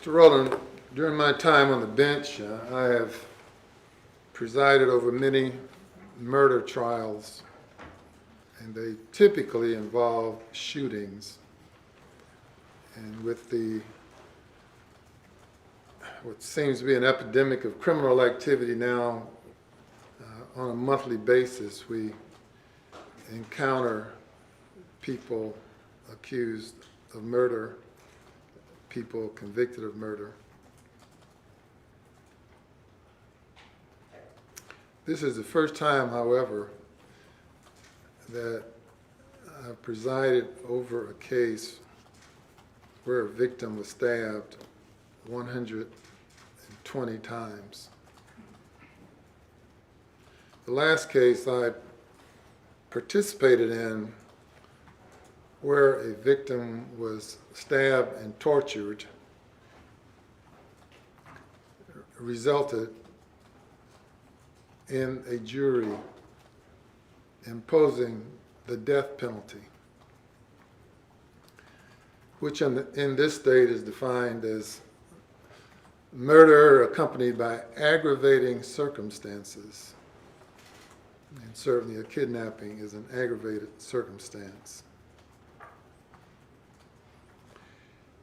Mr. Rowland, during my time on the bench, I have presided over many murder trials, and they typically involve shootings. And with what seems to be an epidemic of criminal activity now, on a monthly basis, we encounter people accused of murder, people convicted of murder. This is the first time, however, that I've presided over a case where a victim was stabbed 120 times. The last case I participated in, where a victim was stabbed and tortured, resulted in a jury imposing the death penalty, which in this state is defined as murder accompanied by aggravating circumstances. And certainly a kidnapping is an aggravated circumstance.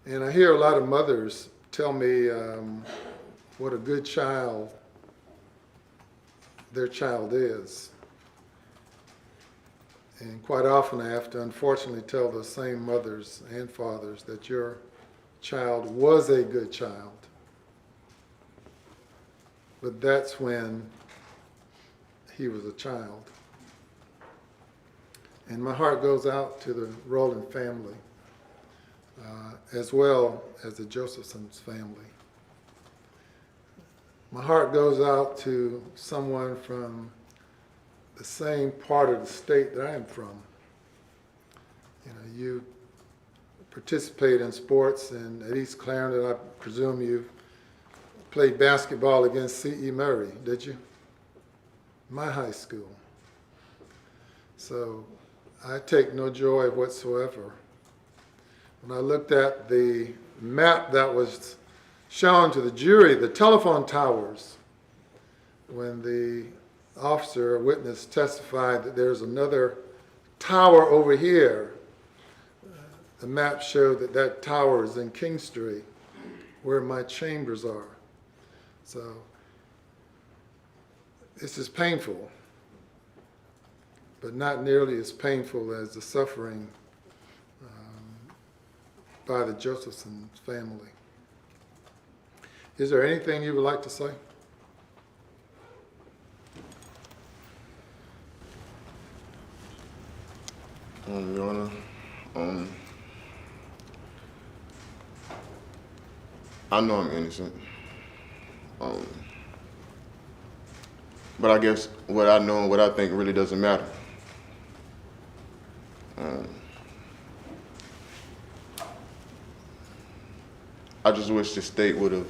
And I hear a lot of mothers tell me what a good child their child is. And quite often I have to unfortunately tell those same mothers and fathers that your child was a good child. But that's when he was a child. And my heart goes out to the Rowland family, as well as the Josephson's family. My heart goes out to someone from the same part of the state that I am from. You know, you participate in sports, and at East Clarendon, I presume you played basketball against C.E. Murray, did you? My high school. So I take no joy whatsoever. When I looked at the map that was shown to the jury, the telephone towers, when the officer or witness testified that there's another tower over here, the map showed that that tower is in King Street, where my chambers are. So this is painful, but not nearly as painful as the suffering by the Josephson family. Is there anything you would like to say? Your Honor, I know I'm innocent. But I guess what I know and what I think really doesn't matter. I just wish the state would have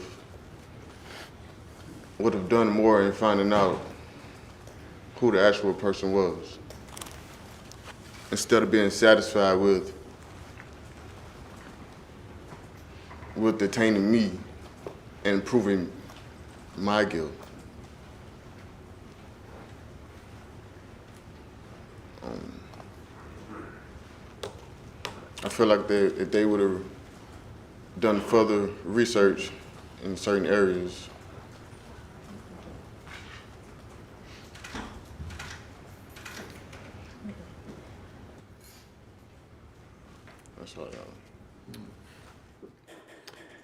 done more in finding out who the actual person was, instead of being satisfied with detaining me and proving my guilt. I feel like if they would have done further research in certain areas, that's all I got.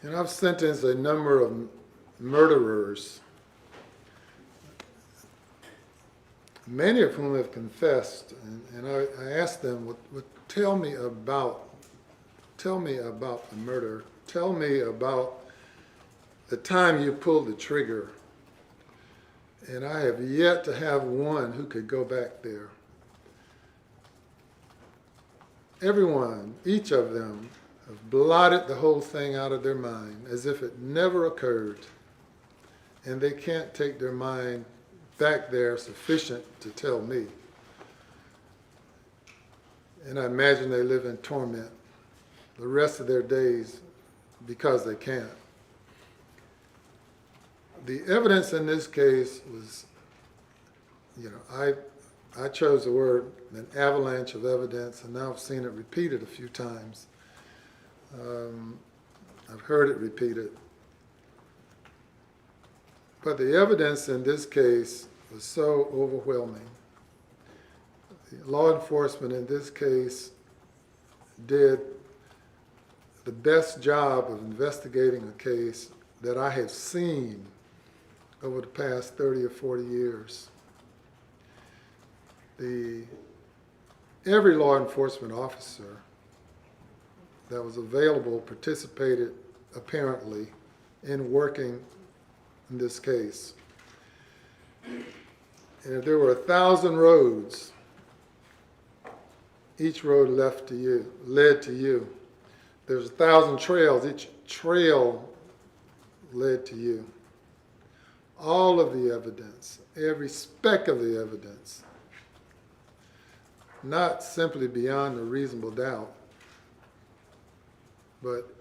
And I've sentenced a number of murderers, many of whom have confessed, and I asked them, tell me about the murder. Tell me about the time you pulled the trigger. And I have yet to have one who could go back there. Everyone, each of them, have blotted the whole thing out of their mind as if it never occurred. And they can't take their mind back there sufficient to tell me. And I imagine they live in torment the rest of their days because they can't. the evidence in this case was, I chose the word an avalanche of evidence, and now I've seen it repeated a few times. I've heard it repeated. But the evidence in this case was so overwhelming. The law enforcement in this case did the best job of investigating a case that I have seen over the past 30 or 40 years. Every law enforcement officer that was available participated apparently in working in this case. And if there were 1,000 roads, each road led to you. There's 1,000 trails, each trail led to you. All of the evidence, every speck of the evidence, not simply beyond a reasonable doubt, but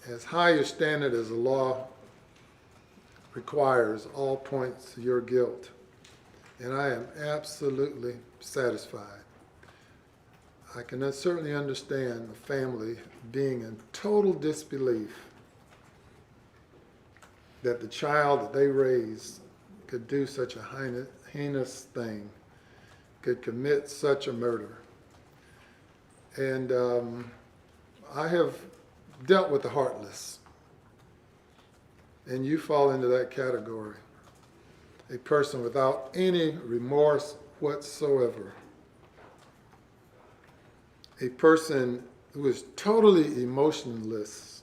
as high a standard as the law requires, all points to your guilt. And I am absolutely satisfied. I can certainly understand the family being in total disbelief that the child that they raised could do such a heinous thing, could commit such a murder. And I have dealt with the heartless, and you fall into that category. A person without any remorse whatsoever. A person who is totally emotionless.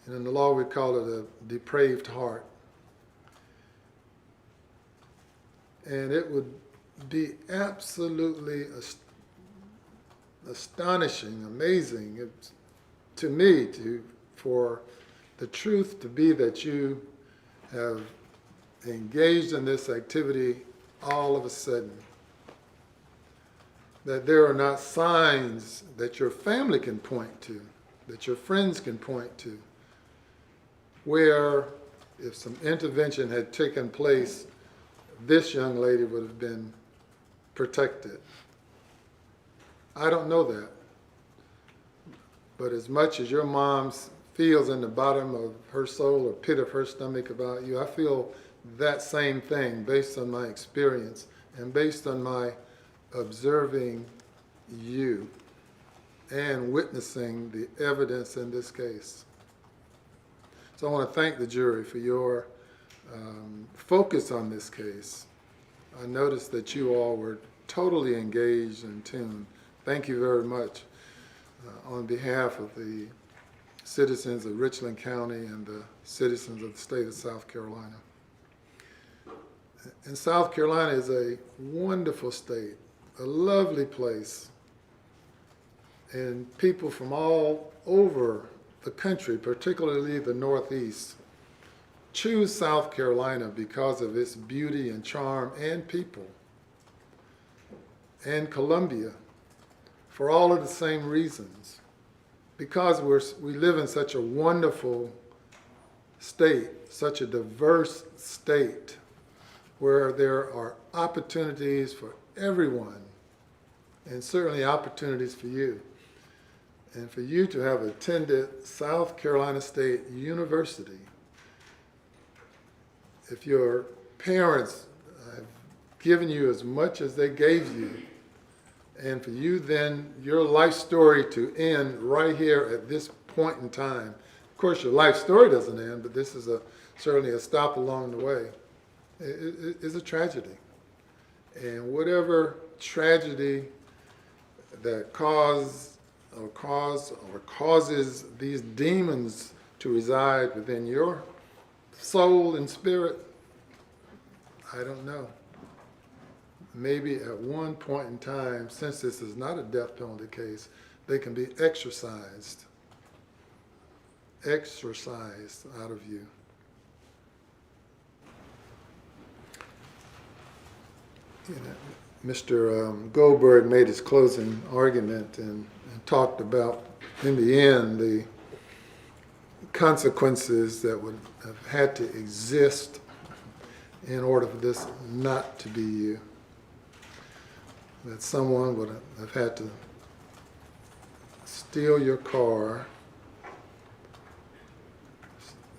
And in the law we call it a depraved heart. And it would be absolutely astonishing, amazing to me for the truth to be that you have engaged in this activity all of a sudden. That there are not signs that your family can point to, that your friends can point to, where if some intervention had taken place, this young lady would have been protected. I don't know that. But as much as your mom feels in the bottom of her soul or pit of her stomach about you, I feel that same thing based on my experience and based on my observing you and witnessing the evidence in this case. So I want to thank the jury for your focus on this case. I noticed that you all were totally engaged and tuned. Thank you very much on behalf of the citizens of Richland County and the citizens of the state of South Carolina. And South Carolina is a wonderful state, a lovely place, and people from all over the country, particularly the Northeast, choose South Carolina because of its beauty and charm and people, and Columbia for all of the same reasons, because we live in such a wonderful state, such a diverse state, where there are opportunities for everyone, and certainly opportunities for you. And for you to have attended South Carolina State University, if your parents have given you as much as they gave you, and for you then, your life story to end right here at this point in time. Of course, your life story doesn't end, but this is certainly a stop along the way. It is a tragedy. And whatever tragedy that causes these demons to reside within your soul and spirit, I don't know. Maybe at one point in time, since this is not a death penalty case, they can be exorcised out of you. Mr. Goldberg made his closing argument and talked about, in the end, the consequences that would have had to exist in order for this not to be you. That someone would have had to steal your car,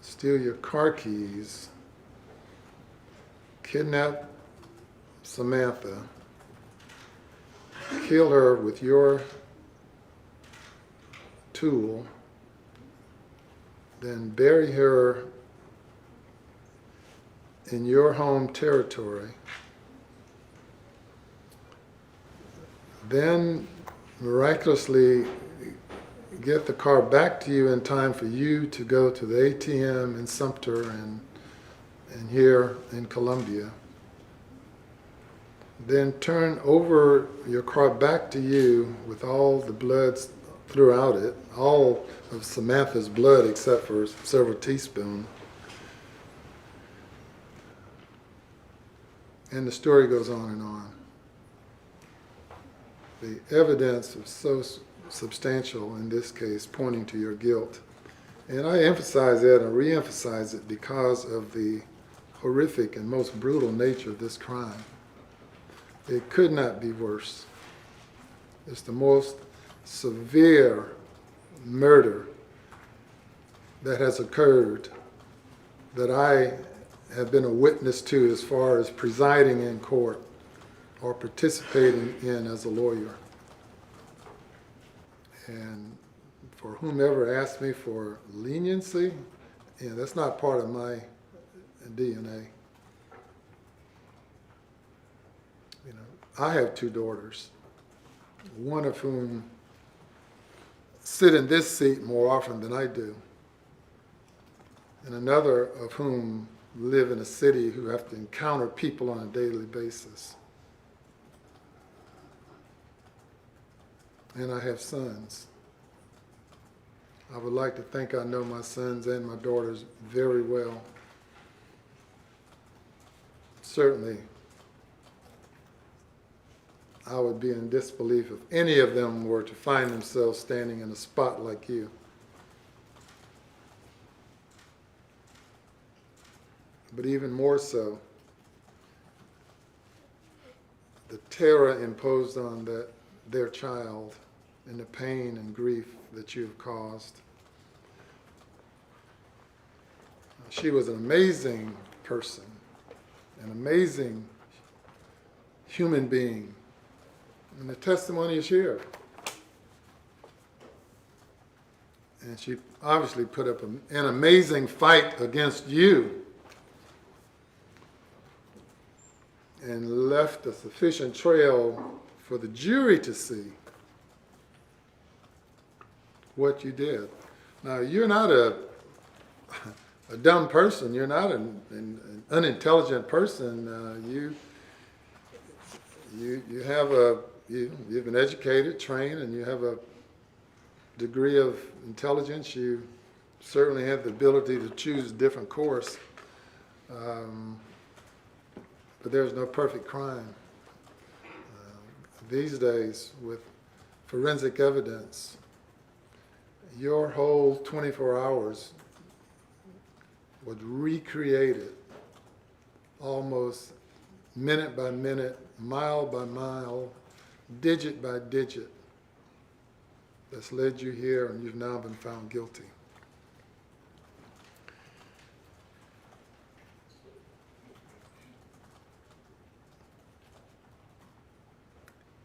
steal your car keys, kidnap Samantha, kill her with your tool, then bury her in your home territory, then miraculously get the car back to you in time for you to go to the ATM in Sumter and here in Columbia, then turn over your car back to you with all the blood throughout it, all of Samantha's blood except for several teaspoons. And the story goes on and on. The evidence is so substantial in this case, pointing to your guilt. And I emphasize that and re-emphasize it because of the horrific and most brutal nature of this crime. It could not be worse. It's the most severe murder that has occurred that I have been a witness to as far as presiding in court or participating in as a lawyer. And for whomever asked me for leniency, that's not part of my DNA. I have 2 daughters, one of whom sit in this seat more often than I do, and another of whom live in a city who have to encounter people on a daily basis. And I have sons. I would like to think I know my sons and my daughters very well. Certainly, I would be in disbelief if any of them were to find themselves standing in a spot like you. But even more so, the terror imposed on their child and the pain and grief that you've caused. She was an amazing person, an amazing human being. And the testimony is here. And she obviously put up an amazing fight against you and left a sufficient trail for the jury to see what you did. Now, you're not a dumb person. You're not an unintelligent person. You've been educated, trained, and you have a degree of intelligence. You certainly have the ability to choose a different course. But there's no perfect crime. These days, with forensic evidence, your whole 24 hours would recreate it almost minute by minute, mile by mile, digit by digit, that's led you here, and you've now been found guilty.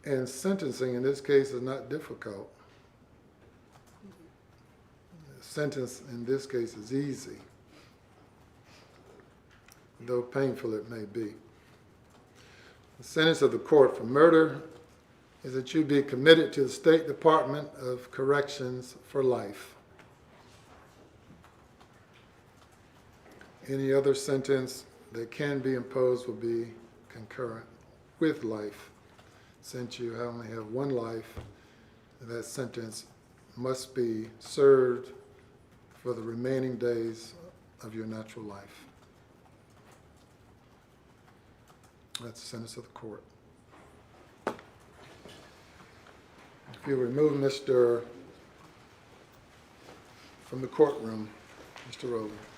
And sentencing in this case is not difficult. The sentence in this case is easy, though painful it may be. The sentence of the court for murder is that you be committed to the State Department of Corrections for life. Any other sentence that can be imposed will be concurrent with life. Since you only have one life, that sentence must be served for the remaining days of your natural life. That's the sentence of the court. If you remove Mr. from the courtroom, Mr. Rowland.